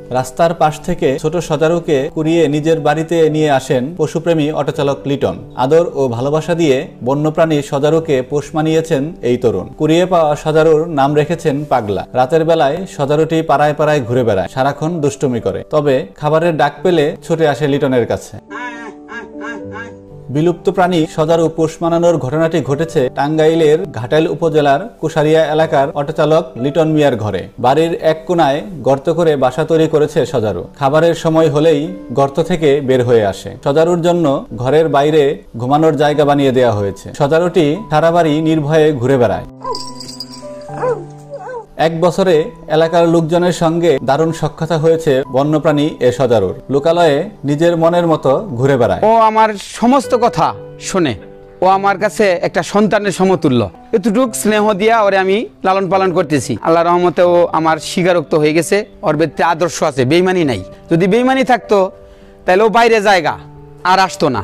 রাস্তার পাশ থেকে ছোট সজারুকে কুড়িয়ে নিজের বাড়িতে নিয়ে আসেন পশুপ্রেমী অটোচালক লিটন। আদর ও ভালোবাসা দিয়ে বন্যপ্রাণী সজারুকে পোষ মানিয়েছেন এই তরুণ। কুড়িয়ে পাওয়া সজারুর নাম রেখেছেন পাগলা। রাতের বেলায় সজারুটি পাড়ায় পাড়ায় ঘুরে বেড়ায়, সারাক্ষণ দুষ্টুমি করে। তবে খাবারের ডাক পেলে ছুটে আসে লিটনের কাছে। বিলুপ্ত প্রাণী সজারু পোষ মানানোর ঘটনাটি ঘটেছে টাঙ্গাইলের ঘাটাইল উপজেলার কুশারিয়া এলাকার অটোচালক লিটন মিয়ার ঘরে। বাড়ির এক কোনায় গর্ত করে বাসা তৈরি করেছে সজারু। খাবারের সময় হলেই গর্ত থেকে বের হয়ে আসে। সজারুর জন্য ঘরের বাইরে ঘুমানোর জায়গা বানিয়ে দেওয়া হয়েছে। সজারুটি সারা বাড়ি নির্ভয়ে ঘুরে বেড়ায়। এক বছরে এলাকার লোকজনের সঙ্গে দারুণ সখ্যতা হয়েছে বন্যপ্রাণী এ সজারুর। লোকালয়ে নিজের মনের মতো ঘুরে বেড়ায়। ও আমার সমস্ত কথা শোনে। ও আমার কাছে একটা সন্তানের সমতুল্য। এতটুক স্নেহ দিয়া ওরে আমি লালন পালন করতেছি। আল্লাহ রহমতে ও আমার স্বীকারোক্ত হয়ে গেছে। ওর ভিতরে আদর্শ আছে, বেইমানি নাই। যদি বেইমানি থাকতো তাহলে ও বাইরে জায়গা আর আসতো না।